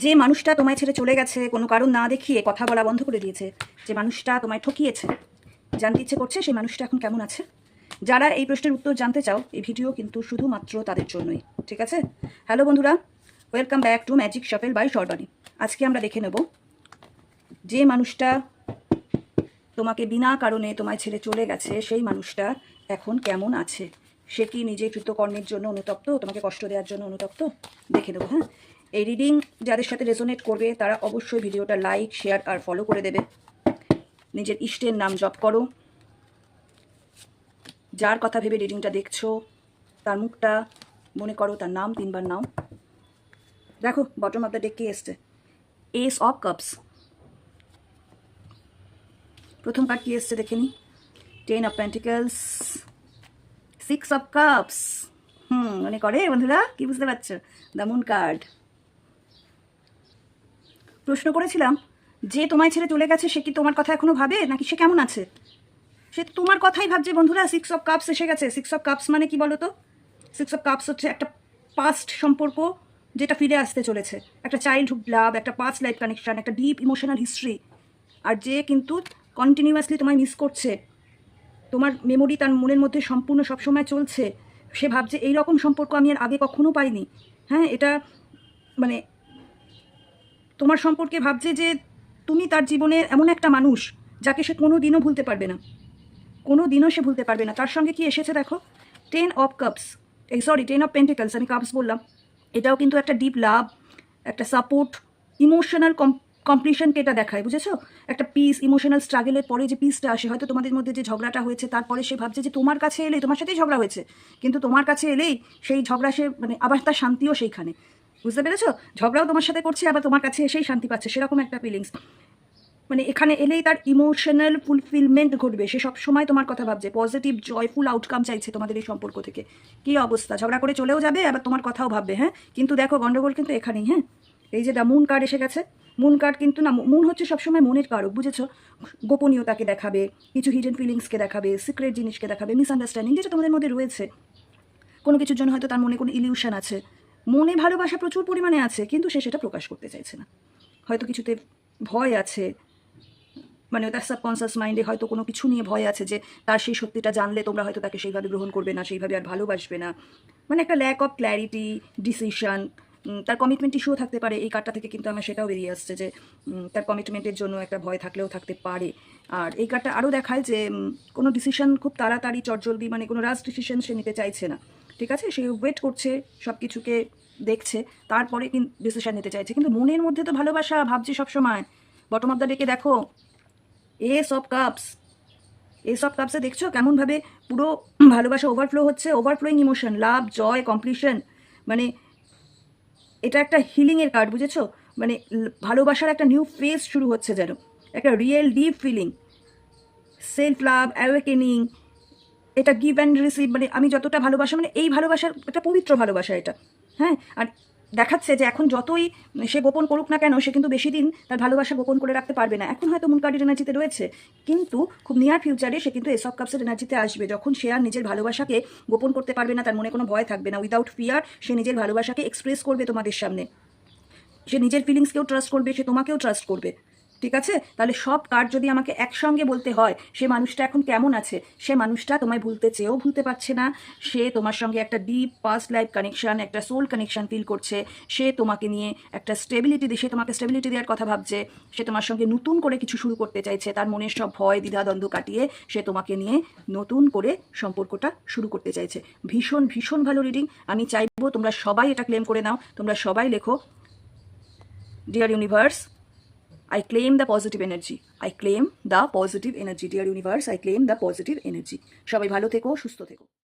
যে মানুষটা তোমায় ছেড়ে চলে গেছে, কোনো কারণ না দেখিয়ে কথা বলা বন্ধ করে দিয়েছে, যে মানুষটা তোমায় ঠকিয়েছে, জানতে ইচ্ছে করছে সেই মানুষটা এখন কেমন আছে। যারা এই প্রশ্নের উত্তর জানতে চাও, এই ভিডিও কিন্তু শুধুমাত্র তাদের জন্যই, ঠিক আছে? হ্যালো বন্ধুরা, welcome back to magic shuffle by Sharbani. আজকে আমরা দেখে নেব যে মানুষটা তোমাকে বিনা কারণে তোমায় ছেড়ে চলে গেছে, সেই মানুষটা এখন কেমন আছে। সে কি নিজের কৃতকর্মের জন্য অনুতপ্ত, তোমাকে কষ্ট দেওয়ার জন্য অনুতপ্ত? দেখে নেবো। হ্যাঁ, এই রিডিং যাদের সাথে রেজোনেট করবে তারা অবশ্যই ভিডিওটা লাইক, শেয়ার আর ফলো করে দেবে। নিজের ইষ্টের নাম জপ করো। যার কথা ভেবে রিডিংটা দেখছো তার মুখটা মনে করো, তার নাম 3 বার নাও। দেখো বটম অফ দ্য ডেক কি এসছে, এস অফ কাপস। প্রথম কার্ড কি এসছে দেখে নি, 10 অফ পেন্টিকলস, 6 অফ কাপস। মনে করে বন্ধুরা, কি বুঝতে পারছো? The moon card. প্রশ্ন করেছিলাম যে তোমায় ছেড়ে চলে গেছে সে কি তোমার কথা এখনো ভাবে, নাকি সে কেমন আছে? সে তোমার কথাই ভাবছে বন্ধুরা। 6 অফ কাপস এসে গেছে। 6 অফ কাপস মানে কি বলো তো? 6 অফ কাপস হচ্ছে একটা পাস্ট সম্পর্ক যেটা ফিরে আসতে চলেছে, একটা চাইল্ডহুড লাভ, একটা পাস্ট লাইফ কানেকশন, একটা ডিপ ইমোশনাল হিস্ট্রি। আর যে কিন্তু কন্টিনিউয়াসলি তোমায় মিস করছে, তোমার মেমোরি তার মনের মধ্যে সম্পূর্ণ সবসময় চলছে। সে ভাবছে এই রকম সম্পর্ক আমি আর আগে কখনো পাইনি। হ্যাঁ, এটা মানে তোমার সম্পর্কে ভাবছে যে তুমি তার জীবনের এমন একটা মানুষ যাকে সে কোনো দিনও ভুলতে পারবে না, কোনো দিনও সে ভুলতে পারবে না। তার সঙ্গে কি এসেছে দেখো, 10 অফ কাপস, 10 অফ পেন্টিকলস, আমি কাপস বললাম। এটাও কিন্তু একটা ডিপ লাভ, একটা সাপোর্ট, ইমোশনাল কমপ্লিশনকে এটা দেখায়, বুঝেছো? একটা পিস, ইমোশনাল স্ট্রাগলের পরে যে পিসটা আসে, হয়তো তোমাদের মধ্যে যে ঝগড়াটা হয়েছে তারপরে সে ভাবছে যে তোমার কাছে এলেই, তোমার সাথেই ঝগড়া হয়েছে কিন্তু তোমার কাছে এলেই সেই ঝগড়া সে আবার তার শান্তিও সেইখানে, বুঝতে পেরেছো? ঝগড়াও তোমার সাথে করছে, আবার তোমার কাছে এসেই শান্তি পাচ্ছে, সেরকম একটা ফিলিংস। এখানে এলেই তার ইমোশনাল ফুলফিলমেন্ট ঘটবে। সে সবসময় তোমার কথা ভাবছে, পজিটিভ জয়ফুল আউটকাম চাইছে তোমাদের এই সম্পর্ক থেকে। কি অবস্থা, ঝগড়া করে চলেও যাবে, আবার তোমার কথাও ভাববে। হ্যাঁ, কিন্তু দেখো গন্ডগোল কিন্তু এখানেই। হ্যাঁ, এই যে দ্য মুন কার্ড এসে গেছে। মুন কার্ড কিন্তু না, মুন হচ্ছে সবসময় মনের কারক, বুঝেছো? গোপনীয়তাকে দেখাবে, কিছু হিডেন ফিলিংসকে দেখাবে, সিক্রেট জিনিসকে দেখাবে, মিসআন্ডারস্ট্যান্ডিং যেটা তোমাদের মধ্যে রয়েছে। কোনো কিছুর জন্য হয়তো তার মনে কোনো ইলিউশন আছে, মনে ভালোবাসা প্রচুর পরিমাণে আছে, কিন্তু সে সেটা প্রকাশ করতে চাইছে না। হয়তো কিছুতে ভয় আছে, তার সাবকনসিয়াস মাইন্ডে হয়তো কোনো কিছু নিয়ে ভয় আছে যে তার সেই সত্যিটা জানলে তোমরা হয়তো তাকে সেইভাবে গ্রহণ করবে না, সেইভাবে আর ভালোবাসবে না। একটা ল্যাক অফ ক্ল্যারিটি, ডিসিশন, তার কমিটমেন্ট ইস্যুও থাকতে পারে। এই কার্ডটা থেকে কিন্তু আমার সেটাও বেরিয়ে আসছে যে তার কমিটমেন্টের জন্য একটা ভয় থাকলেও থাকতে পারে। আর এই কার্ডটা আরও দেখায় যে কোনো ডিসিশন খুব তাড়াতাড়ি চটজলদি, কোনো রাশ ডিসিশন সে নিতে চাইছে না, ঠিক আছে? সে ওয়েট করছে, সব কিছুকে দেখছে, তারপরে কিন্তু ডিসিশন নিতে চাইছে, কিন্তু মনের মধ্যে তো ভালোবাসা ভাবছে সবসময়। বটম অফ দ্য ডেকে দেখো, S of cups. S of Kapse দেখছো কেমনভাবে পুরো ভালোবাসা ওভারফ্লো হচ্ছে, ওভারফ্লোয়িং ইমোশন, লাভ, জয়, কমপ্লিশন। এটা একটা হিলিংয়ের কার্ড, বুঝেছো? ভালোবাসার একটা নিউ ফেজ শুরু হচ্ছে, যেন একটা real deep feeling, self love, awakening. এটা গিভ অ্যান্ড রিসিভ, আমি যতটা ভালোবাসা, এই ভালোবাসার একটা পবিত্র ভালোবাসা এটা। হ্যাঁ, আর দেখাচ্ছে যে এখন যতই সে গোপন করুক না কেন, সে কিন্তু বেশি দিন তার ভালোবাসা গোপন করে রাখতে পারবে না। এখন হয়তো মুন কার্ডের এনার্জিতে রয়েছে, কিন্তু খুব নিয়ার ফিউচারে সে কিন্তু এস অফ কাপসের এনার্জিতে আসবে, যখন সে আর নিজের ভালোবাসাকে গোপন করতে পারবে না, তার মনে কোনো ভয় থাকবে না। উইদাউট ফিয়ার সে নিজের ভালোবাসাকে এক্সপ্রেস করবে তোমাদের সামনে। সে নিজের ফিলিংসকেও ট্রাস্ট করবে, সে তোমাকেও ট্রাস্ট করবে, ঠিক আছে? তাহলে সব কার্ড যদি আমাকে একসঙ্গে বলতে হয় সে মানুষটা এখন কেমন আছে, সে মানুষটা তোমায় ভুলতে চেয়েও ভুলতে পারছে না। সে তোমার সঙ্গে একটা ডিপ পাস্ট লাইফ কানেকশন, একটা সোল কানেকশন ফিল করছে। সে তোমাকে নিয়ে একটা সে তোমাকে স্টেবিলিটি দেওয়ার কথা ভাবছে। সে তোমার সঙ্গে নতুন করে কিছু শুরু করতে চাইছে, তার মনের সব ভয় দ্বিধাদ্বন্দ্ব কাটিয়ে সে তোমাকে নিয়ে নতুন করে সম্পর্কটা শুরু করতে চাইছে। ভীষণ ভীষণ ভালো রিডিং। আমি চাইবো তোমরা সবাই এটা ক্লেম করে নাও, তোমরা সবাই লেখো, deer universe, I claim the positive energy. I claim the positive energy. Dear universe, I claim the positive energy. সবাই ভালো থেকো, সুস্থ থেকো।